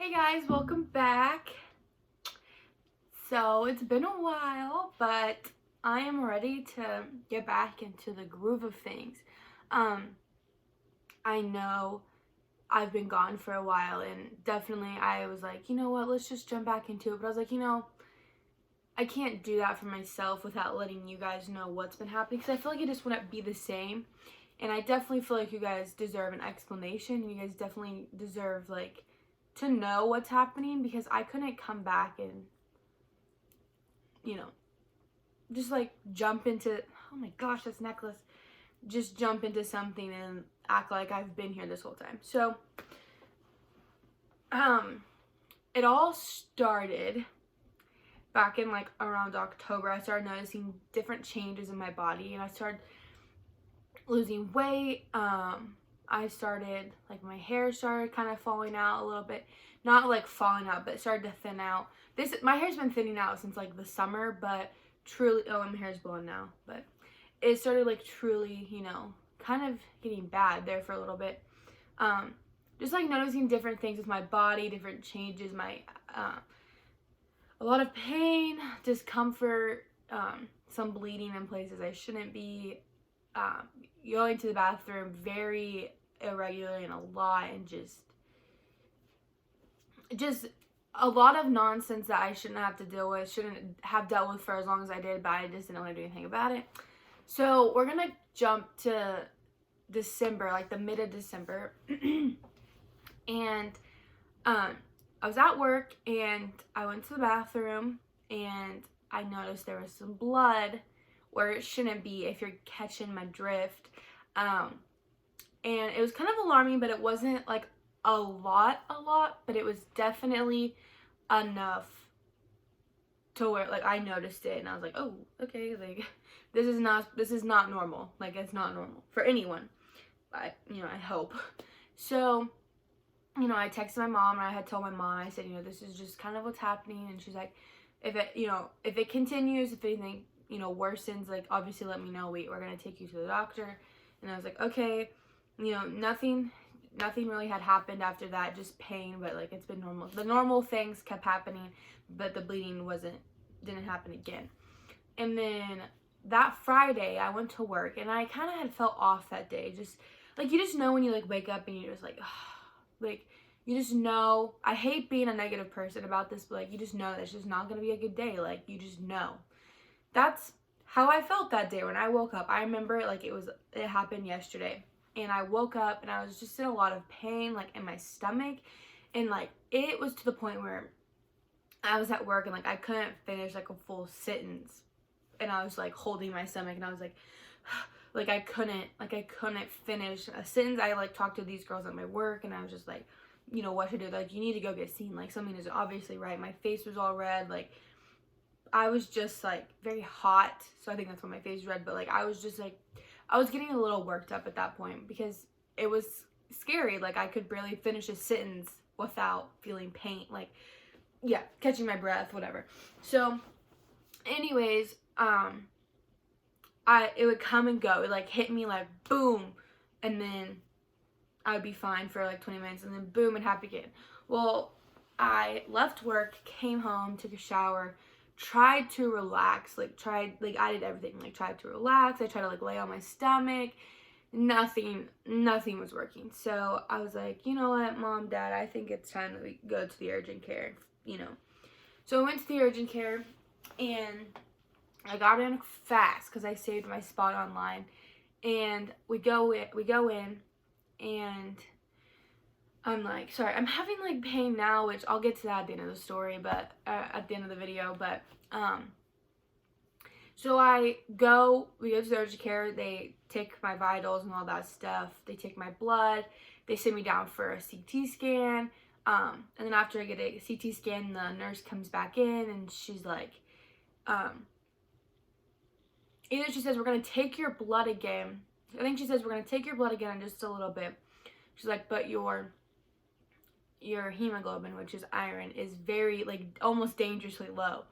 Hey guys, welcome back. So it's been a while, but I am ready to get back into the groove of things. Um, I know I've been gone for a while, and definitely I was like, you know what, let's just jump back into it. But I was like, I can't do that for myself without letting you guys know what's been happening, because I feel like it just wouldn't be the same. And I definitely feel like you guys deserve an explanation. You guys definitely deserve to know what's happening, because I couldn't come back and you know just jump into, oh my gosh, this necklace, just jump into something and act like I've been here this whole time. So it all started back in around October. I started noticing different changes in my body, and I started losing weight. I started, my hair started kind of falling out a little bit. Not falling out, but it started to thin out. My hair's been thinning out since the summer, but truly, oh, my hair's blowing now, but it started truly, kind of getting bad there for a little bit. Just noticing different things with my body, different changes, a lot of pain, discomfort, some bleeding in places I shouldn't be, going to the bathroom very irregularly and a lot, and just a lot of nonsense that I shouldn't have to deal with, shouldn't have dealt with for as long as I did, but I just didn't want to do anything about it. So we're gonna jump to December, the mid of December. And I was at work, and I went to the bathroom, and I noticed there was some blood where it shouldn't be, if you're catching my drift. And it was kind of alarming, but it wasn't a lot, but it was definitely enough to where I noticed it, and I was like, oh, okay, this is not normal. It's not normal for anyone. I hope. So, I texted my mom, and I had told my mom, I said, this is just kind of what's happening. And she's like, if it continues, if anything, worsens, obviously let me know. We're gonna take you to the doctor. And I was like, okay. Nothing really had happened after that, just pain, but it's been normal. The normal things kept happening, but the bleeding didn't happen again. And then that Friday I went to work, and I kind of had felt off that day. Just you just know when you wake up and you're just you just know. I hate being a negative person about this, but you just know that it's just not gonna be a good day. You just know. That's how I felt that day when I woke up. I remember it happened yesterday. And I woke up, and I was just in a lot of pain, in my stomach. And it was to the point where I was at work, and I couldn't finish a full sentence. And I was holding my stomach, and I was I couldn't finish a sentence. I talked to these girls at my work, and I was just what to do. You need to go get seen. Something is obviously right. My face was all red. I was just very hot. So I think that's why my face was red. But I was just I was getting a little worked up at that point, because it was scary. I could barely finish a sentence without feeling pain. Yeah, catching my breath, whatever. So anyways, it would come and go. It hit me boom, and then I would be fine for 20 minutes, and then boom, it happened again. Well, I left work, came home, took a shower, tried to relax, I did everything, tried to relax. I tried to lay on my stomach. Nothing was working. So I was like, you know what, Mom, Dad, I think it's time that we go to the urgent care, So I went to the urgent care, and I got in fast because I saved my spot online. And we go in, and I'm sorry, I'm having pain now, which I'll get to that at the end of the story, but at the end of the video. But so we go to the urgent care. They take my vitals and all that stuff. They take my blood. They send me down for a CT scan. And then after I get a CT scan, the nurse comes back in, and she's either she says, we're gonna take your blood again. I think she says, we're gonna take your blood again in just a little bit. She's like, but your hemoglobin, which is iron, is very almost dangerously low.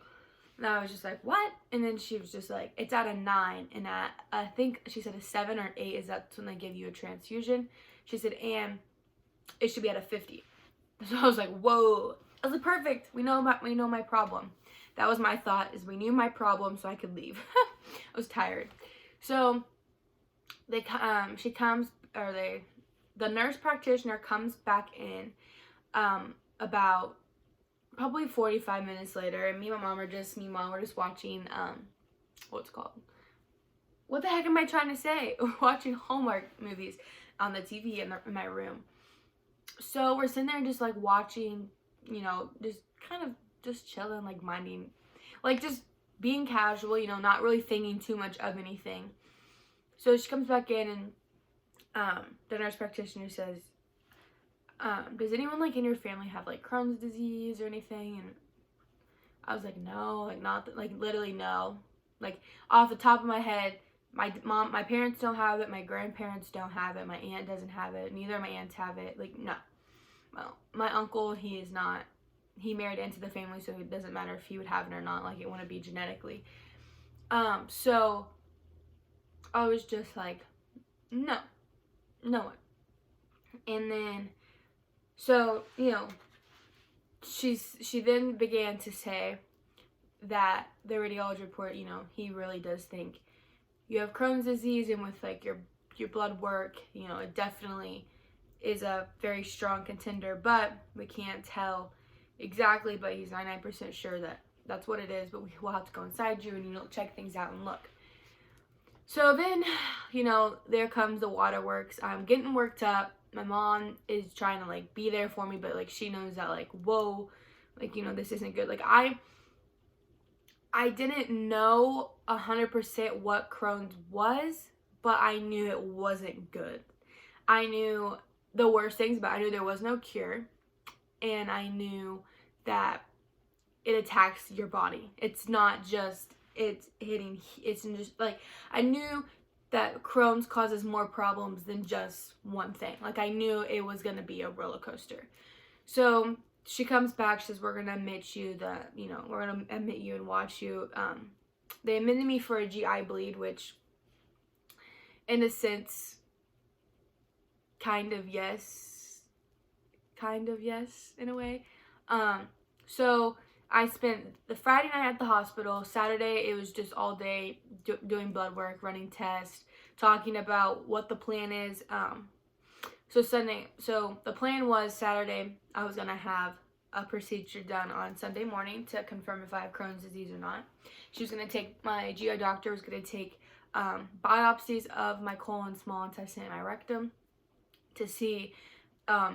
And I was just like, what? And then she was just like, it's at a 9, and I think she said a 7 or 8 is that's when they give you a transfusion. She said, and it should be at a 50. So I was like, whoa. I was like, perfect. We know my problem. That was my thought, is we knew my problem so I could leave. I was tired. So she comes, or the nurse practitioner comes back in about probably 45 minutes later, and me and my mom we're just watching what's it called? What the heck am I trying to say? Watching Hallmark movies on the TV in my room. So we're sitting there just like watching, just kind of just chilling, like minding, like just being casual, not really thinking too much of anything. So she comes back in, and the nurse practitioner says, does anyone like in your family have like Crohn's disease or anything? And I was like, no, like not, like literally no. Like off the top of my head, my parents don't have it, my grandparents don't have it, my aunt doesn't have it, neither of my aunts have it. Like, no. Well, my uncle, he married into the family, so it doesn't matter if he would have it or not. Like, it wouldn't be genetically. So I was just like, no one. And then, so, she then began to say that the radiology report, he really does think you have Crohn's disease, and with like your blood work, it definitely is a very strong contender, but we can't tell exactly, but he's 99% sure that that's what it is, but we'll have to go inside you and check things out and look. So then, there comes the waterworks. I'm getting worked up. My mom is trying to like be there for me, but like she knows that like, whoa, like, this isn't good. Like I didn't know 100% what Crohn's was, but I knew it wasn't good. I knew the worst things, but I knew there was no cure, and I knew that it attacks your body. It's not just, it's just like, I knew that Crohn's causes more problems than just one thing. Like, I knew it was going to be a roller coaster. So she comes back, she says, we're going to admit you we're going to admit you and watch you. They admitted me for a GI bleed, which in a sense, kind of yes, in a way. So I spent the Friday night at the hospital. Saturday, it was just all day doing blood work, running tests, talking about what the plan is. So the plan was Saturday, I was going to have a procedure done on Sunday morning to confirm if I have Crohn's disease or not. She was going to take, my GI doctor was going to take biopsies of my colon, small intestine, and my rectum to see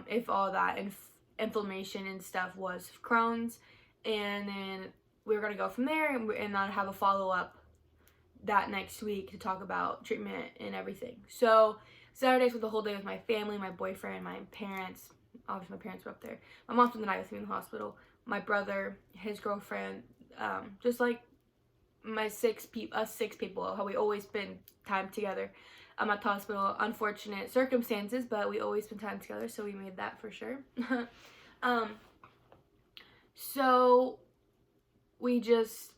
if all that inflammation and stuff was Crohn's. And then we were going to go from there, and I'd have a follow-up that next week to talk about treatment and everything. So Saturdays was the whole day with my family, my boyfriend, my parents. Obviously, my parents were up there. My mom spent the night with me in the hospital. My brother, his girlfriend, just like us six people, how we always spend time together at the hospital. Unfortunate circumstances, but we always spend time together, so we made that for sure. So we just,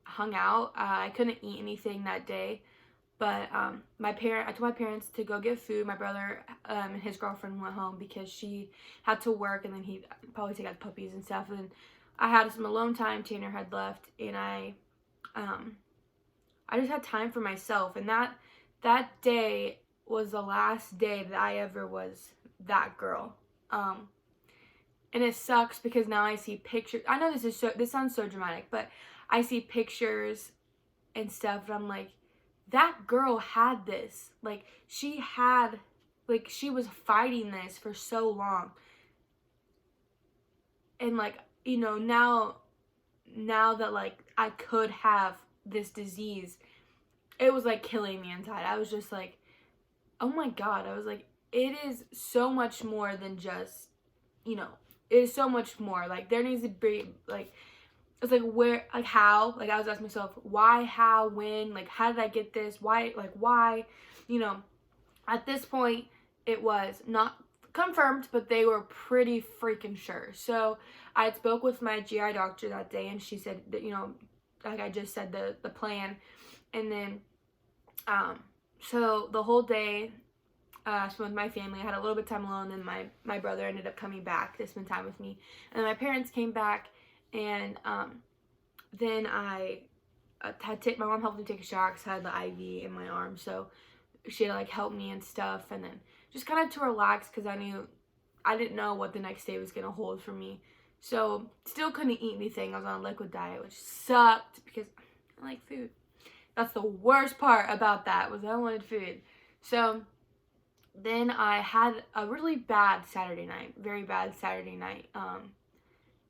hung out. I couldn't eat anything that day, but I told my parents to go get food. My brother and his girlfriend went home because she had to work, and then he'd probably take out the puppies and stuff. And I had some alone time. Tanner had left, and I just had time for myself. And that day was the last day that I ever was that girl. And it sucks because now I see pictures. I know this sounds so dramatic, but I see pictures and stuff, and I'm like, that girl had this. Like, she was fighting this for so long. And like, now that like I could have this disease, it was like killing me inside. I was just like, oh my God. I was like, it is so much more than just, it is so much more. Like, there needs to be, like, it's like, where, like, how, like, I was asking myself, why, how, when, like, how did I get this, why, at this point, it was not confirmed, but they were pretty freaking sure. So I had spoke with my GI doctor that day, and she said that, like I just said, the plan. And then, so the whole day, spent with my family. I had a little bit of time alone, and my brother ended up coming back to spend time with me. And then my parents came back, and then I my mom helped me take a shower because I had the IV in my arm, so she had to like help me and stuff, and then just kind of to relax because I didn't know what the next day was gonna hold for me. So still couldn't eat anything. I was on a liquid diet, which sucked because I like food. That's the worst part about that, was I wanted food. So then I had a really bad Saturday night, very bad Saturday night.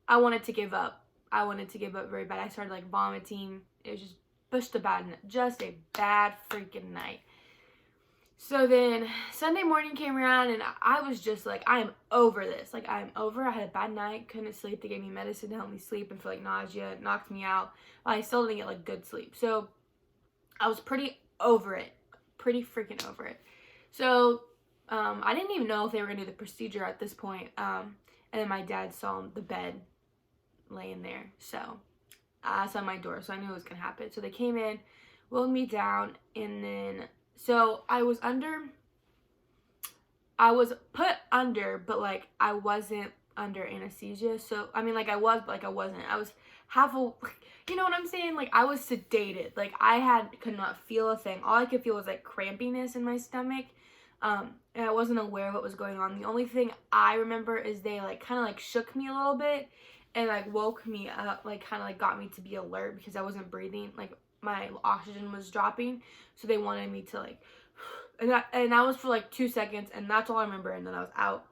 I wanted to give up. I wanted to give up very bad. I started like vomiting. It was just a bad freaking night. So then Sunday morning came around, and I was just like, I am over this. Like, I'm over. I had a bad night, couldn't sleep. They gave me medicine to help me sleep and feel like nausea. It knocked me out. But I still didn't get like good sleep. So I was pretty over it. Pretty freaking over it. So I didn't even know if they were going to do the procedure at this point. And then my dad saw the bed laying there. So I saw my door. So I knew it was going to happen. So they came in, wheeled me down, and then... So I was put under, but like I wasn't under anesthesia. So I mean, like I was, but like I wasn't. I was you know what I'm saying? Like I was sedated. Like could not feel a thing. All I could feel was like crampiness in my stomach. And I wasn't aware of what was going on. The only thing I remember is they like kind of like shook me a little bit and like woke me up, like kind of like got me to be alert because I wasn't breathing. Like my oxygen was dropping, so they wanted me to like, and that was for like 2 seconds, and that's all I remember, and then I was out.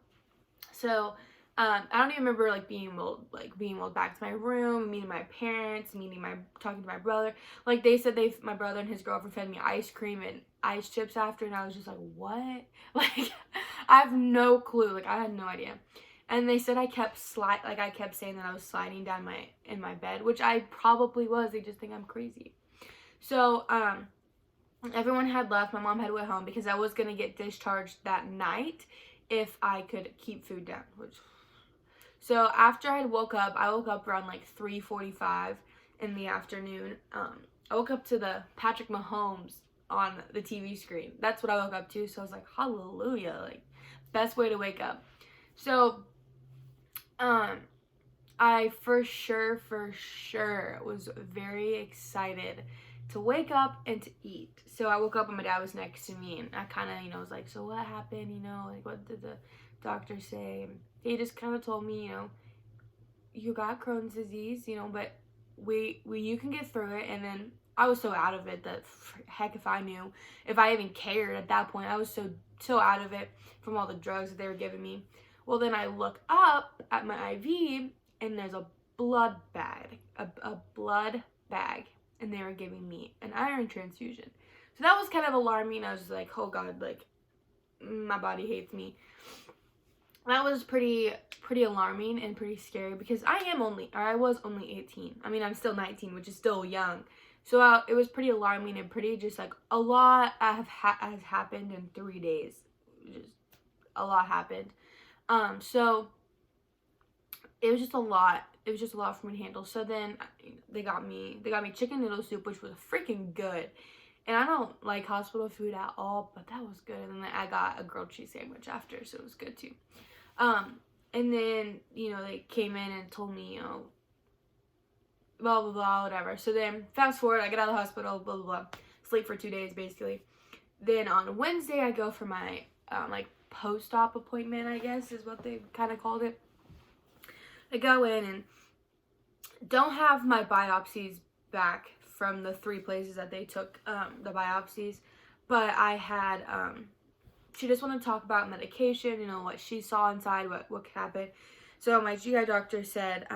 So I don't even remember like being wheeled back to my room, meeting my parents, talking to my brother. Like they said my brother and his girlfriend fed me ice cream and ice chips after, and I was just like, what? Like I have no clue. Like I had no idea. And they said I kept saying that I was sliding down in my bed, which I probably was. They just think I'm crazy. So, everyone had left. My mom had went home because I was going to get discharged that night if I could keep food down. So, after I woke up around like 3:45 in the afternoon. I woke up to the Patrick Mahomes on the TV screen. That's what I woke up to. So, I was like, hallelujah. Like, best way to wake up. So, I for sure was very excited to wake up and to eat. So I woke up and my dad was next to me, and I kind of, was like, so what happened, like what did the doctor say? And he just kind of told me, you got Crohn's disease, but you can get through it. And then I was so out of it that heck if I knew, if I even cared at that point. I was so out of it from all the drugs that they were giving me. Well, then I look up at my IV, and there's a blood bag, a blood bag. And they were giving me an iron transfusion. So that was kind of alarming. I was just like, oh God, like, my body hates me. That was pretty alarming and pretty scary because I was only 18. I mean, I'm still 19, which is still young. So it was pretty alarming and pretty just like a lot has happened in 3 days. Just a lot happened. So it was just a lot. It was just a lot for me to handle. So then they got me chicken noodle soup, which was freaking good. And I don't like hospital food at all, but that was good. And then I got a grilled cheese sandwich after, so it was good too. And then, they came in and told me, blah, blah, blah, whatever. So then fast forward, I get out of the hospital, blah, blah, blah. Sleep for 2 days, basically. Then on Wednesday, I go for my, post-op appointment, I guess is what they kind of called it. I go in and don't have my biopsies back from the 3 places that they took the biopsies, but I had, she just wanted to talk about medication, what she saw inside, what could happen. So my GI doctor said,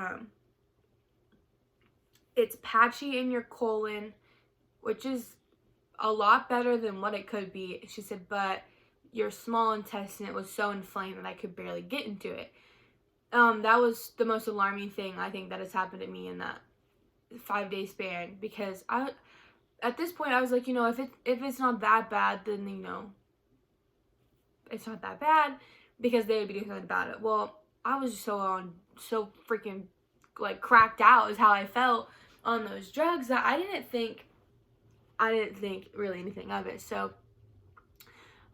it's patchy in your colon, which is a lot better than what it could be. She said, but your small intestine was so inflamed that I could barely get into it. That was the most alarming thing I think that has happened to me in that 5-day span, because at this point I was like, if it's not that bad, then it's not that bad, because they would be doing something about it. Well, I was so freaking like cracked out is how I felt on those drugs that I didn't think really anything of it. So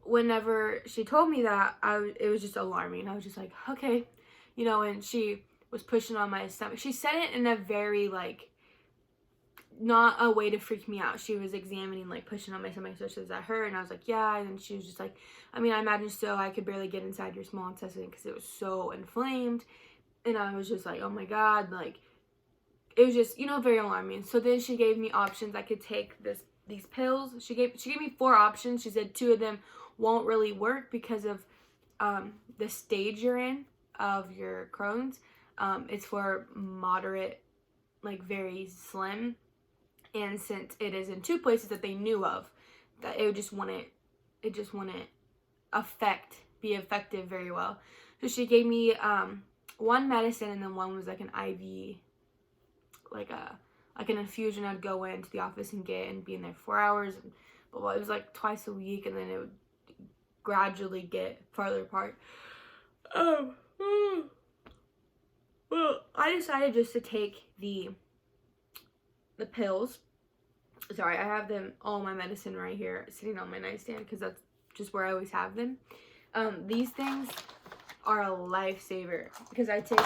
whenever she told me that, it was just alarming. I was just like, okay, you know, and she was pushing on my stomach. She said it in a very, like, not a way to freak me out. She was examining, like, pushing on my stomach, so she says, that hurt? And I was like, yeah. And then she was just like, I mean, I imagine so. I could barely get inside your small intestine because it was so inflamed. And I was just like, oh my God, like, it was just, you know, very alarming. So then she gave me options. I could take these pills. She gave me 4 options. She said 2 of them won't really work because of the stage you're in of your Crohn's. It's for moderate, like, very slim. And since it is in 2 places that they knew of, that it just wouldn't be effective very well. So she gave me 1 medicine, and then 1 was like an IV, like an infusion. I'd go into the office and get and be in there 4 hours. And blah, blah. It was like twice a week, and then it would gradually get farther apart. Well, I decided just to take the pills. Sorry, I have them, all my medicine right here sitting on my nightstand because that's just where I always have them. These things are a lifesaver because I take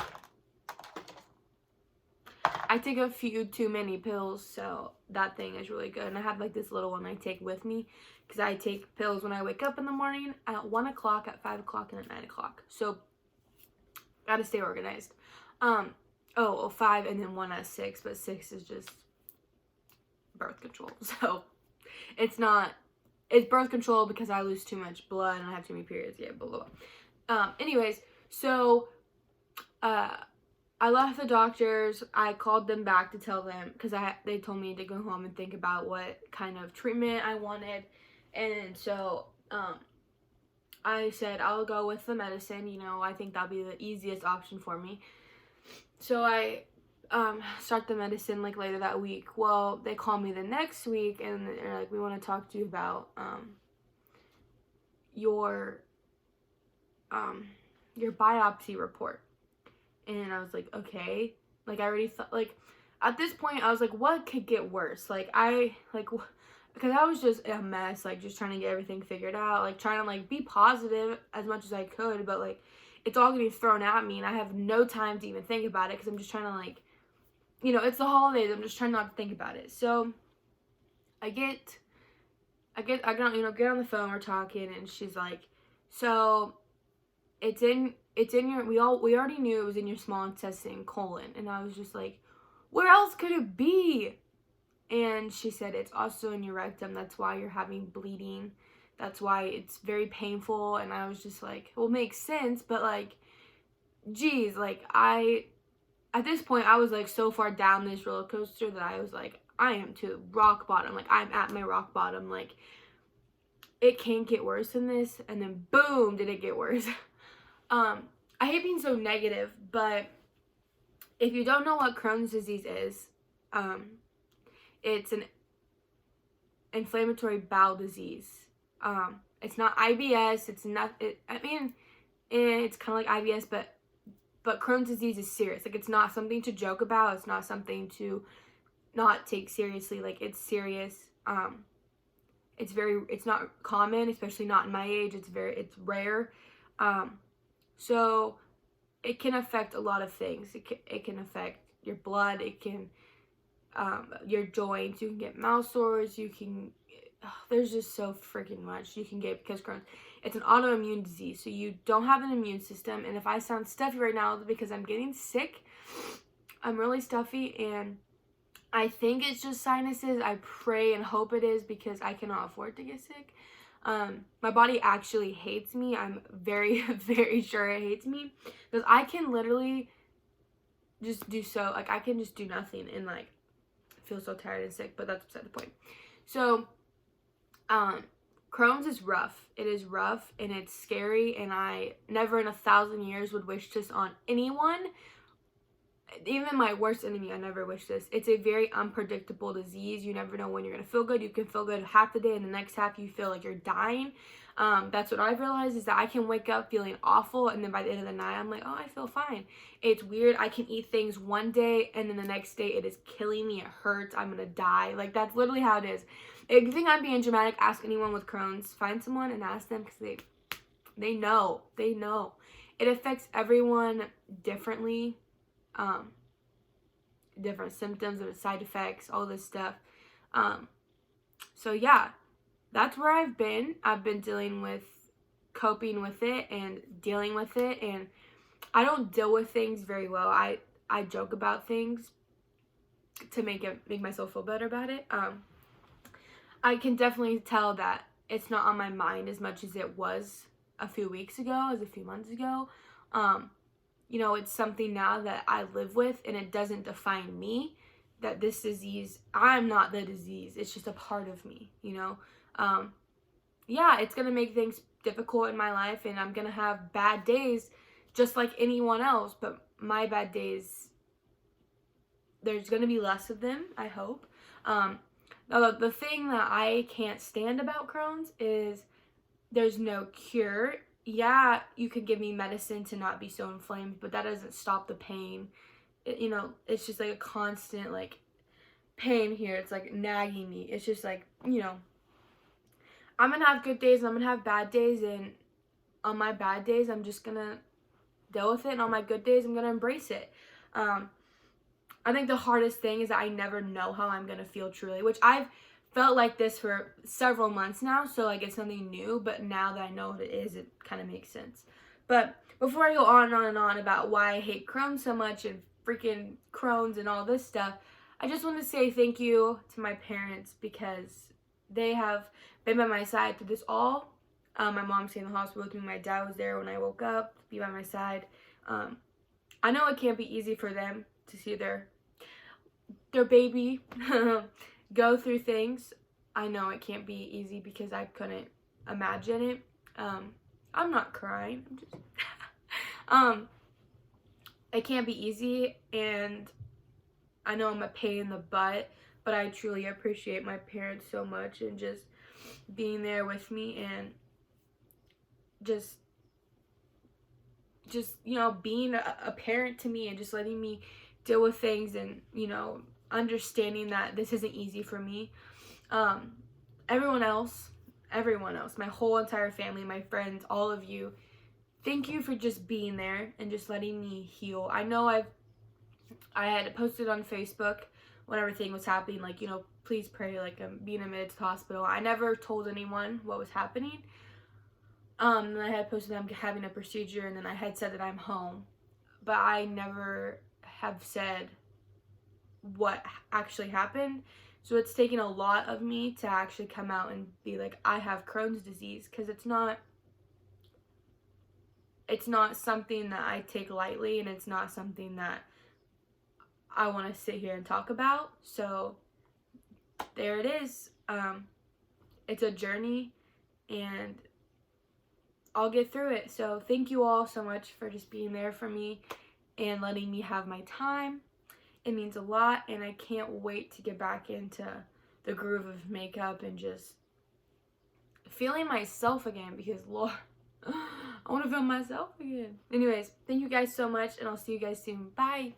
a few too many pills, so that thing is really good. And I have like this little one I take with me because I take pills when I wake up in the morning, at 1 o'clock, at 5 o'clock, and at 9 o'clock. So gotta stay organized. 5 and then 1 at 6, but 6 is just birth control. So it's birth control because I lose too much blood and I have too many periods. Yeah, blah, blah, blah. Anyways, so I left the doctors. I called them back to tell them because they told me to go home and think about what kind of treatment I wanted. And so I said, I'll go with the medicine. You know, I think that'll be the easiest option for me. So I start the medicine like later that week. Well, they call me the next week and they're like, we want to talk to you about your biopsy report. And I was like, okay. Like, I already thought, like, at this point, I was like, what could get worse? Like, because I was just a mess, like, just trying to get everything figured out, like, trying to, like, be positive as much as I could, but, like, it's all gonna be thrown at me, and I have no time to even think about it, because I'm just trying to, like, you know, it's the holidays, I'm just trying not to think about it. So, I get on the phone, we're talking, and she's like, so, it's in your, we already knew it was in your small intestine, colon. And I was just like, where else could it be? And she said, it's also in your rectum. That's why you're having bleeding. That's why it's very painful. And I was just like, well, it makes sense. But like, geez, like at this point, I was like so far down this roller coaster that I was like, I am to rock bottom. Like, I'm at my rock bottom. Like, it can't get worse than this. And then boom, did it get worse. I hate being so negative, but if you don't know what Crohn's disease is, it's an inflammatory bowel disease. It's not IBS. It's not. It's kind of like IBS, but Crohn's disease is serious. Like, it's not something to joke about. It's not something to not take seriously. Like, it's serious. It's not common, especially not in my age. It's rare. So it can affect a lot of things. It can affect your blood. It can, your joints. You can get mouth sores. There's just so freaking much you can get because Crohn's. It's an autoimmune disease. So you don't have an immune system. And if I sound stuffy right now, it's because I'm getting sick. I'm really stuffy and I think it's just sinuses. I pray and hope it is because I cannot afford to get sick. My body actually hates me. I'm very, very sure it hates me because I can literally just I can just do nothing and like feel so tired and sick, but that's beside the point. So, Crohn's is rough. It is rough and it's scary and I never in 1,000 years would wish this on anyone. Even my worst enemy, I never wish this. It's a very unpredictable disease. You never know when you're going to feel good. You can feel good half the day and the next half you feel like you're dying. That's what I've realized is that I can wake up feeling awful and then by the end of the night, I'm like, oh, I feel fine. It's weird. I can eat things one day and then the next day it is killing me. It hurts. I'm going to die. Like, that's literally how it is. If you think I'm being dramatic, ask anyone with Crohn's. Find someone and ask them, because they know. They know. It affects everyone differently. Different symptoms and side effects, all this stuff. So yeah, that's where I've been. I've been coping with it and dealing with it, and I don't deal with things very well. I joke about things to make myself feel better about it. I can definitely tell that it's not on my mind as much as it was a few weeks ago, as a few months ago. You know, it's something now that I live with, and it doesn't define me. That this disease, I'm not the disease. It's just a part of me, you know. Yeah, it's gonna make things difficult in my life, and I'm gonna have bad days just like anyone else, but my bad days, there's gonna be less of them, I hope. The thing that I can't stand about Crohn's is there's no cure. Yeah, you could give me medicine to not be so inflamed, but that doesn't stop the pain. You know, it's just like a constant, like, pain here. It's like nagging me. It's just like, you know, I'm gonna have good days and I'm gonna have bad days, and on my bad days, I'm just gonna deal with it, and on my good days, I'm gonna embrace it. I think the hardest thing is that I never know how I'm gonna feel truly, which I've felt like this for several months now, so like it's nothing new, but now that I know what it is, it kind of makes sense. But before I go on and on and on about why I hate Crohn's so much and freaking Crohn's and all this stuff, I just want to say thank you to my parents, because they have been by my side through this all. My mom stayed in the hospital with me. My dad was there when I woke up, to be by my side. I know it can't be easy for them to see their baby go through things. I know it can't be easy, because I couldn't imagine it. I'm not crying. I'm just it can't be easy, and I know I'm a pain in the butt, but I truly appreciate my parents so much, and just being there with me, and just you know, being a parent to me, and just letting me deal with things, and, you know, understanding that this isn't easy for me. Everyone else, my whole entire family, my friends, all of you, thank you for just being there and just letting me heal. I know I had posted on Facebook when everything was happening, like, you know, please pray, like, I'm being admitted to the hospital. I never told anyone what was happening. And I had posted that I'm having a procedure, and then I had said that I'm home, but I never have said what actually happened. So it's taken a lot of me to actually come out and be like, I have Crohn's disease, because it's not something that I take lightly, and it's not something that I want to sit here and talk about. So there it is. It's a journey, and I'll get through it. So thank you all so much for just being there for me and letting me have my time. It means a lot, and I can't wait to get back into the groove of makeup and just feeling myself again, because Lord, I want to feel myself again. Anyways, thank you guys so much, and I'll see you guys soon. Bye.